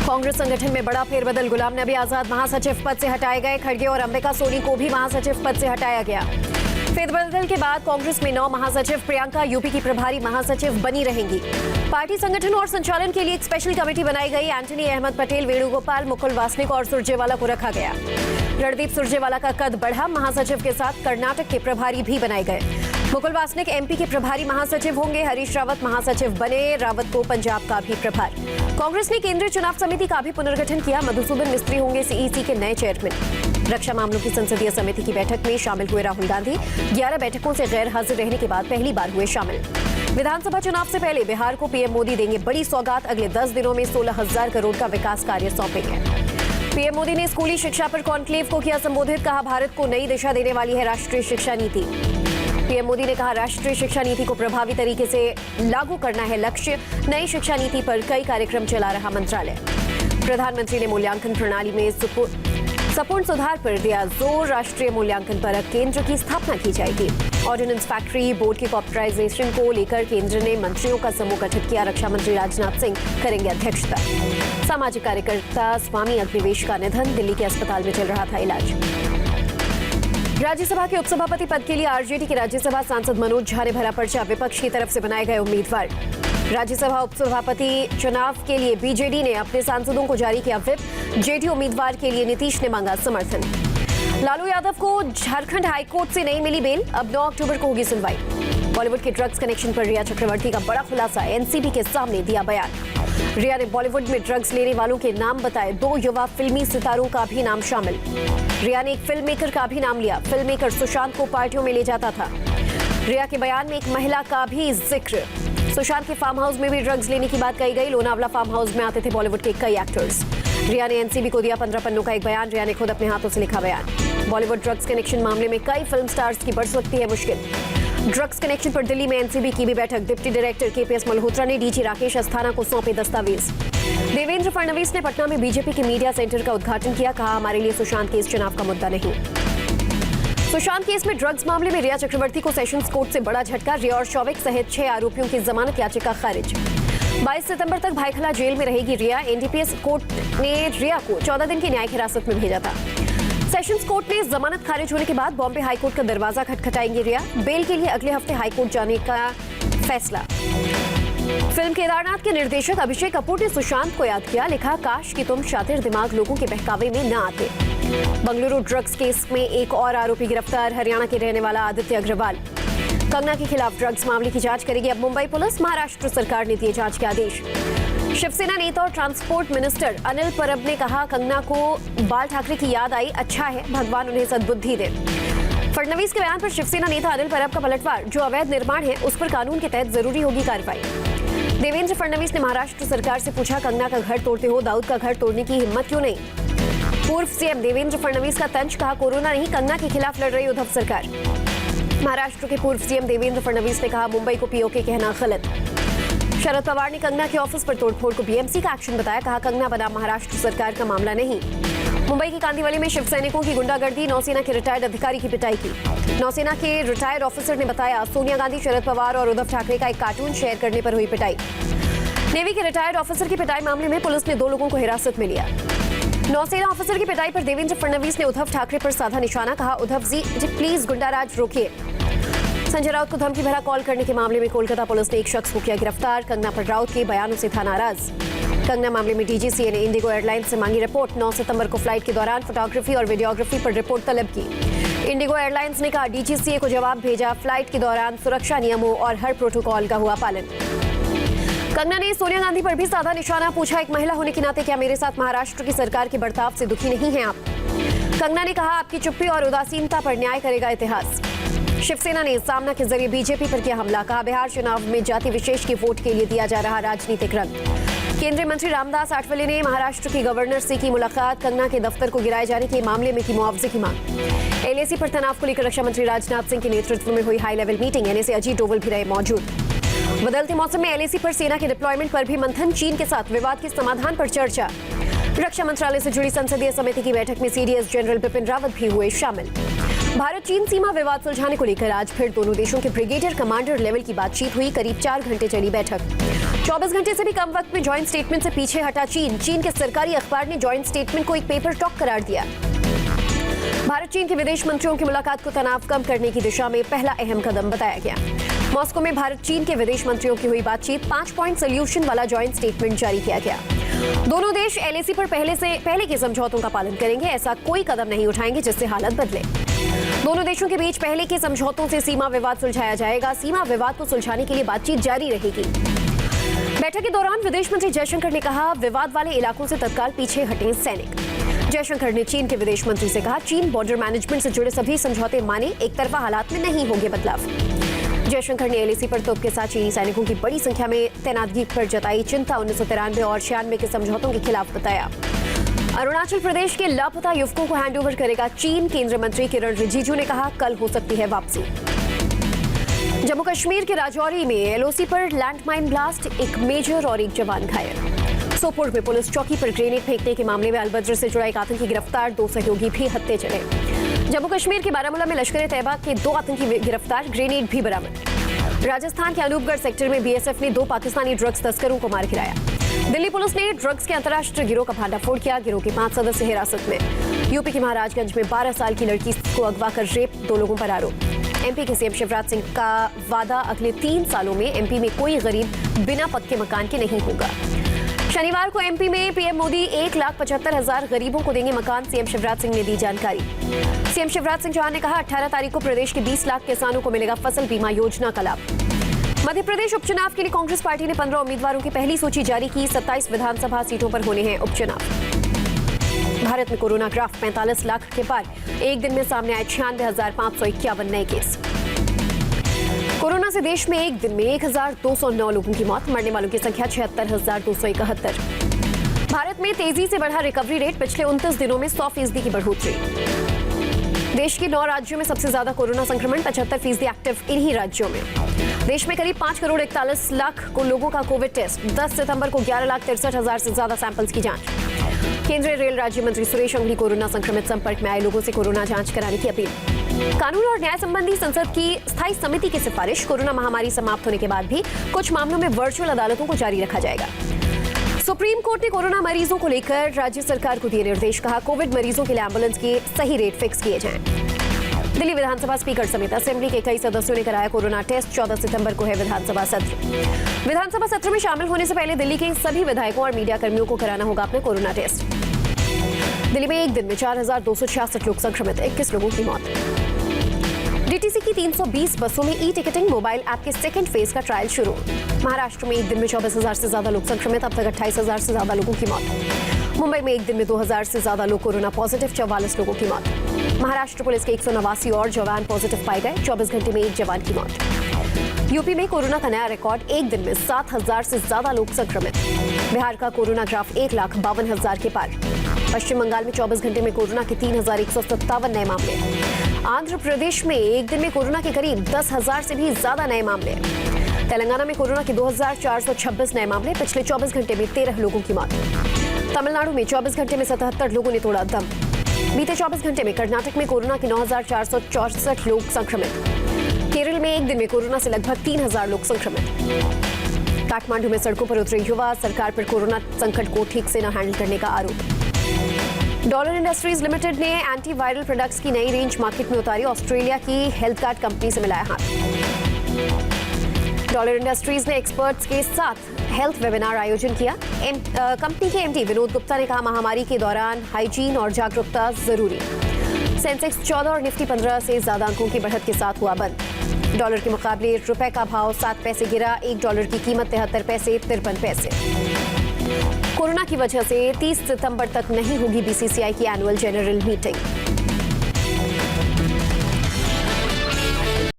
कांग्रेस संगठन में बड़ा फेरबदल। गुलाम नबी आजाद महासचिव पद से हटाए गए। खड़गे और अंबिका सोनी को भी महासचिव पद से हटाया गया। फेरबदल के बाद कांग्रेस में 9 महासचिव। प्रियंका यूपी की प्रभारी महासचिव बनी रहेंगी। पार्टी संगठन और संचालन के लिए एक स्पेशल कमेटी बनाई गई। एंटनी अहमद पटेल, वेणुगोपाल, मुकुल वासनिक और सुरजेवाला को रखा गया। रणदीप सुरजेवाला का कद बढ़ा। महासचिव के साथ कर्नाटक के प्रभारी भी बनाए गए। मुकुल वासनिक एमपी के प्रभारी महासचिव होंगे। हरीश रावत महासचिव बने। रावत को पंजाब का भी प्रभार। कांग्रेस ने केंद्रीय चुनाव समिति का भी पुनर्गठन किया। मधुसूदन मिस्त्री होंगे सीईसी के नए चेयरमैन। रक्षा मामलों की संसदीय समिति की बैठक में शामिल हुए राहुल गांधी। 11 बैठकों से गैर हाजिर रहने के बाद पहली बार हुए शामिल। विधानसभा चुनाव से पहले बिहार को पीएम मोदी देंगे बड़ी सौगात। अगले 10 दिनों में 16,000 करोड़ का विकास कार्य सौंपेंगे। पीएम मोदी ने स्कूली शिक्षा पर कॉन्क्लेव को किया संबोधित। कहा, भारत को नई दिशा देने वाली है राष्ट्रीय शिक्षा नीति। पीएम मोदी ने कहा, राष्ट्रीय शिक्षा नीति को प्रभावी तरीके से लागू करना है लक्ष्य। नई शिक्षा नीति पर कई कार्यक्रम चला रहा मंत्रालय। प्रधानमंत्री ने मूल्यांकन प्रणाली में संपूर्ण सुधार पर दिया जोर। राष्ट्रीय मूल्यांकन परक केंद्र की स्थापना की जाएगी। ऑर्डिनेंस फैक्ट्री बोर्ड के कॉर्पोरेटाइजेशन को लेकर केंद्र ने मंत्रियों का समूह गठित किया। रक्षा मंत्री राजनाथ सिंह करेंगे अध्यक्षता। सामाजिक कार्यकर्ता स्वामी अग्निवेश का निधन। दिल्ली के अस्पताल में चल रहा था इलाज। राज्यसभा के उपसभापति पद के लिए आरजेडी के राज्यसभा सांसद मनोज झा ने भरा पर्चा। विपक्ष की तरफ से बनाए गए उम्मीदवार। राज्यसभा उपसभापति चुनाव के लिए बीजेडी ने अपने सांसदों को जारी किया व्हिप। जेडी उम्मीदवार के लिए नीतीश ने मांगा समर्थन। लालू यादव को झारखंड हाईकोर्ट से नहीं मिली बेल। अब 9 अक्टूबर को होगी सुनवाई। बॉलीवुड के ड्रग्स कनेक्शन पर रिया चक्रवर्ती का बड़ा खुलासा। एनसीबी के सामने दिया बयान। रिया ने बॉलीवुड में ड्रग्स लेने वालों के नाम बताए। 2 युवा फिल्मी सितारों का भी नाम शामिल। रिया ने एक फिल्म मेकर का भी नाम लिया। फिल्म मेकर सुशांत को पार्टियों में ले जाता था। रिया के बयान में एक महिला का भी जिक्र। सुशांत के फार्म हाउस में भी ड्रग्स लेने की बात कही गई। लोनावला फार्म हाउस में आते थे बॉलीवुड के कई एक्टर्स। रिया ने एनसीबी को दिया 15 पन्नों का एक बयान। रिया ने खुद अपने हाथों से लिखा बयान। बॉलीवुड ड्रग्स कनेक्शन मामले में कई फिल्म स्टार्स की बढ़ सकती है मुश्किल। ड्रग्स कनेक्शन पर दिल्ली में एनसीबी की भी बैठक। डिप्टी डायरेक्टर केपीएस मल्होत्रा ने डीजी राकेश अस्थाना को सौंपे दस्तावेज। देवेंद्र फडणवीस ने पटना में बीजेपी के मीडिया सेंटर का उद्घाटन किया। कहा, हमारे लिए सुशांत केस चुनाव का मुद्दा नहीं। सुशांत केस में ड्रग्स मामले में रिया चक्रवर्ती को सेशंस कोर्ट से बड़ा झटका। रिया और शौविक सहित 6 आरोपियों की जमानत याचिका खारिज। 22 सितंबर तक भाईखला जेल में रहेगी रिया। एनडीपीएस कोर्ट ने रिया को 14 दिन की न्यायिक हिरासत में भेजा था। सेशंस कोर्ट ने जमानत खारिज होने के बाद बॉम्बे हाईकोर्ट का दरवाजा खटखटाएंगे रिया। बेल के लिए अगले हफ्ते हाईकोर्ट जाने का फैसला। फिल्म केदारनाथ के निर्देशक अभिषेक कपूर ने सुशांत को याद किया। लिखा, काश कि तुम शातिर दिमाग लोगों के बहकावे में न आते। बंगलुरु ड्रग्स केस में एक और आरोपी गिरफ्तार। हरियाणा के रहने वाला आदित्य अग्रवाल। कंगना के खिलाफ ड्रग्स मामले की जांच करेगी अब मुंबई पुलिस। महाराष्ट्र सरकार ने दिए जांच के आदेश। शिवसेना नेता और ट्रांसपोर्ट मिनिस्टर अनिल परब ने कहा, कंगना को बाल ठाकरे की याद आई। अच्छा है, भगवान उन्हें सद्बुद्धि दे। फडणवीस के बयान पर शिवसेना नेता अनिल परब का पलटवार। जो अवैध निर्माण है उस पर कानून के तहत जरूरी होगी कार्रवाई। देवेंद्र फडणवीस ने महाराष्ट्र सरकार से पूछा, कंगना का घर तोड़ते हो, दाऊद का घर तोड़ने की हिम्मत क्यों नहीं। पूर्व सीएम देवेंद्र फडणवीस का तंज। कहा, कोरोना नहीं, कंगना के खिलाफ लड़ रही उद्धव सरकार। महाराष्ट्र के पूर्व सीएम देवेंद्र फडणवीस ने कहा, मुंबई को पीओके कहना गलत। शरद पवार ने कंगना के ऑफिस पर तोड़फोड़ को बीएमसी का एक्शन बताया। कहा, कंगना बनाम महाराष्ट्र सरकार का मामला नहीं। मुंबई की कांदिवली में शिव सैनिकों की गुंडागर्दी। नौसेना के रिटायर्ड अधिकारी की पिटाई की। नौसेना के रिटायर्ड ऑफिसर ने बताया, सोनिया गांधी, शरद पवार और उद्धव ठाकरे का एक कार्टून शेयर करने पर हुई पिटाई। नेवी के रिटायर्ड ऑफिसर की पिटाई मामले में पुलिस ने 2 लोगों को हिरासत में लिया। नौसेना ऑफिसर की पिटाई पर देवेंद्र फडणवीस ने उद्धव ठाकरे पर साधा निशाना। कहा, उद्धव जी प्लीज गुंडाराज रोकिए। संजय राउत को धमकी भरा कॉल करने के मामले में कोलकाता पुलिस ने एक शख्स को किया गिरफ्तार। कंगना पर राउत के बयानों से था नाराज। कंगना मामले में डीजीसीए ने इंडिगो एयरलाइंस से मांगी रिपोर्ट। 9 सितंबर को फ्लाइट के दौरान फोटोग्राफी और वीडियोग्राफी पर रिपोर्ट तलब की। इंडिगो एयरलाइंस ने कहा, डीजीसीए को जवाब भेजा। फ्लाइट के दौरान सुरक्षा नियमों और हर प्रोटोकॉल का हुआ पालन। कंगना ने सोनिया गांधी पर भी साधा निशाना। पूछा, एक महिला होने के नाते क्या मेरे साथ महाराष्ट्र की सरकार के बर्ताव से दुखी नहीं हैं आप। कंगना ने कहा, आपकी चुप्पी और उदासीनता पर न्याय करेगा इतिहास। शिवसेना ने सामना के जरिए बीजेपी पर किया हमला। कहा, बिहार चुनाव में जाति विशेष के वोट के लिए दिया जा रहा राजनीतिक रंग। केंद्रीय मंत्री रामदास आठवले ने महाराष्ट्र की गवर्नर से की मुलाकात। कंगना के दफ्तर को गिराए जाने के मामले में की मुआवजे की मांग। एलएसी पर तनाव को लेकर रक्षा मंत्री राजनाथ सिंह के नेतृत्व में हुई high level meeting. NAC Ajit Doval भी रहे मौजूद। बदलते मौसम में एलएसी पर सेना के डिप्लॉयमेंट पर भी मंथन। चीन के साथ विवाद के समाधान पर चर्चा। रक्षा मंत्रालय से जुड़ी संसदीय समिति की बैठक में सीडीएस जनरल बिपिन रावत भी हुए शामिल। भारत चीन सीमा विवाद सुलझाने को लेकर आज फिर दोनों देशों के ब्रिगेडियर कमांडर लेवल की बातचीत हुई। करीब 4 घंटे चली बैठक। 24 घंटे से भी कम वक्त में जॉइंट स्टेटमेंट से पीछे हटा चीन। चीन के सरकारी अखबार ने जॉइंट स्टेटमेंट को एक पेपर टॉक करार दिया। भारत चीन के विदेश मंत्रियों की मुलाकात को तनाव कम करने की दिशा में पहला अहम कदम बताया गया। मॉस्को में भारत चीन के विदेश मंत्रियों की हुई बातचीत। 5 पॉइंट सोल्यूशन वाला जॉइंट स्टेटमेंट जारी किया गया। दोनों देश एलएसी पर पहले के समझौतों का पालन करेंगे। ऐसा कोई कदम नहीं उठाएंगे जिससे हालत बदले। दोनों देशों के बीच पहले के समझौतों से सीमा विवाद सुलझाया जाएगा। सीमा विवाद को सुलझाने के लिए बातचीत जारी रहेगी। बैठक के दौरान विदेश मंत्री जयशंकर ने कहा, विवाद वाले इलाकों से तत्काल पीछे हटें सैनिक। जयशंकर ने चीन के विदेश मंत्री से कहा, चीन बॉर्डर मैनेजमेंट से जुड़े सभी समझौते माने, एक तरफा हालात में नहीं होंगे बदलाव। जयशंकर ने एलएसी पर तोप के साथ चीनी सैनिकों की बड़ी संख्या में तैनातगी पर जताई चिंता। 1993 और 96 के समझौतों के खिलाफ बताया। अरुणाचल प्रदेश के लापता युवकों को हैंडओवर करेगा चीन। केंद्रीय मंत्री किरण रिजिजू ने कहा, कल हो सकती है वापसी। जम्मू कश्मीर के राजौरी में एलओसी पर लैंडमाइन ब्लास्ट, एक मेजर और एक जवान घायल। सोपोर में पुलिस चौकी पर ग्रेनेड फेंकने के मामले में अलबद्र से जुड़ा एक आतंकी गिरफ्तार, 2 सहयोगी भी हत्थे चले। जम्मू कश्मीर के बारामूला में लश्कर ए तैयबा के 2 आतंकी गिरफ्तार, ग्रेनेड भी बरामद। राजस्थान के अनूपगढ़ सेक्टर में बीएसएफ ने 2 पाकिस्तानी ड्रग्स तस्करों को मार गिराया। दिल्ली पुलिस ने ड्रग्स के अंतर्राष्ट्रीय गिरोह का भांडाफोड़ किया। गिरोह के 5 सदस्य हिरासत में। यूपी के महाराजगंज में 12 साल की लड़की को अगवा कर रेप, 2 लोगों पर आरोप। एमपी के सीएम शिवराज सिंह का वादा, अगले 3 सालों में एमपी में कोई गरीब बिना पक्के मकान के नहीं होगा। शनिवार को एमपी में पीएम मोदी 1,75,000 गरीबों को देंगे मकान, सीएम शिवराज सिंह ने दी जानकारी। सीएम शिवराज सिंह चौहान ने कहा, 18 तारीख को प्रदेश के 20 लाख किसानों को मिलेगा फसल बीमा योजना का लाभ। मध्य प्रदेश उपचुनाव के लिए कांग्रेस पार्टी ने 15 उम्मीदवारों की पहली सूची जारी की। 27 विधानसभा सीटों पर होने हैं उपचुनाव। भारत में कोरोना ग्राफ 45 लाख के पार। एक दिन में सामने आए 96,551 नए केस। कोरोना से देश में एक दिन में 1,209 लोगों की मौत। मरने वालों की संख्या 76,271। भारत में तेजी से बढ़ा रिकवरी रेट, पिछले 29 दिनों में 100% की बढ़ोतरी। देश के 9 राज्यों में सबसे ज्यादा कोरोना संक्रमण, 75% एक्टिव इन्हीं राज्यों में। देश में करीब 5,41,00,000 को लोगों का कोविड टेस्ट। 10 सितंबर को 11,63,000 से ज्यादा सैंपल्स की जांच। केंद्रीय रेल राज्य मंत्री सुरेश अंगड़ी कोरोना संक्रमित संपर्क में आए लोगों से कोरोना जांच कराने की अपील। कानून और न्याय संबंधी संसद की स्थायी समिति की सिफारिश, कोरोना महामारी समाप्त होने के बाद भी कुछ मामलों में वर्चुअल अदालतों को जारी रखा जाएगा। सुप्रीम कोर्ट ने कोरोना मरीजों को लेकर राज्य सरकार को दिए निर्देश, कहा कोविड मरीजों के लिए एम्बुलेंस के सही रेट फिक्स किए जाएं। दिल्ली विधानसभा स्पीकर समेत असेंबली के कई सदस्यों ने कराया कोरोना टेस्ट। 14 सितंबर को है विधानसभा सत्र। विधानसभा सत्र में शामिल होने से पहले दिल्ली के सभी विधायकों और मीडिया कर्मियों को कराना होगा अपना कोरोना टेस्ट। दिल्ली में एक दिन में 4,266 लोग संक्रमित, 21 लोगों की मौत। डीटीसी की 320 बसों में ई टिकटिंग मोबाइल ऐप के सेकंड फेज का ट्रायल शुरू। महाराष्ट्र में एक दिन में 24,000 से ज्यादा लोग संक्रमित, अब तक 28,000 से ज्यादा लोगों की मौत। मुंबई में एक दिन में 2,000 से ज्यादा लोग कोरोना पॉजिटिव, 44 लोगों की मौत। महाराष्ट्र पुलिस के 189 और जवान पॉजिटिव पाए गए, 24 घंटे में 1 जवान की मौत। यूपी में कोरोना का नया रिकॉर्ड, एक दिन में 7,000 से ज्यादा लोग संक्रमित। बिहार का कोरोना ग्राफ 1,52,000 के पार। पश्चिम बंगाल में 24 घंटे में कोरोना के 3,157 नए मामले। आंध्र प्रदेश में एक दिन में कोरोना के करीब 10,000 से भी ज्यादा नए मामले। तेलंगाना में कोरोना के 2,426 नए मामले, पिछले 24 घंटे में 13 लोगों की मौत। तमिलनाडु में 24 घंटे में 77 लोगों ने तोड़ा दम। बीते 24 घंटे में कर्नाटक में कोरोना के 9,464 लोग संक्रमित। केरल में एक दिन में कोरोना से लगभग 3,000 लोग संक्रमित। काठमांडू में सड़कों पर उतरे युवा, सरकार पर कोरोना संकट को ठीक से न हैंडल करने का आरोप। डॉलर इंडस्ट्रीज लिमिटेड ने एंटीवायरल प्रोडक्ट्स की नई रेंज मार्केट में उतारी, ऑस्ट्रेलिया की हेल्थ कार्ड कंपनी से मिलाया हाथ। डॉलर इंडस्ट्रीज ने एक्सपर्ट्स के साथ हेल्थ वेबिनार आयोजन किया। कंपनी के एमडी विनोद गुप्ता ने कहा, महामारी के दौरान हाइजीन और जागरूकता जरूरी। सेंसेक्स 14 और निफ्टी 15 से ज्यादा अंकों की बढ़त के साथ हुआ बंद। डॉलर के मुकाबले रुपए का भाव 7 पैसे गिरा, 1 डॉलर की कीमत 73 पैसे 53 पैसे। कोरोना की वजह से 30 सितंबर तक नहीं होगी बीसीसीआई की एनुअल जनरल मीटिंग।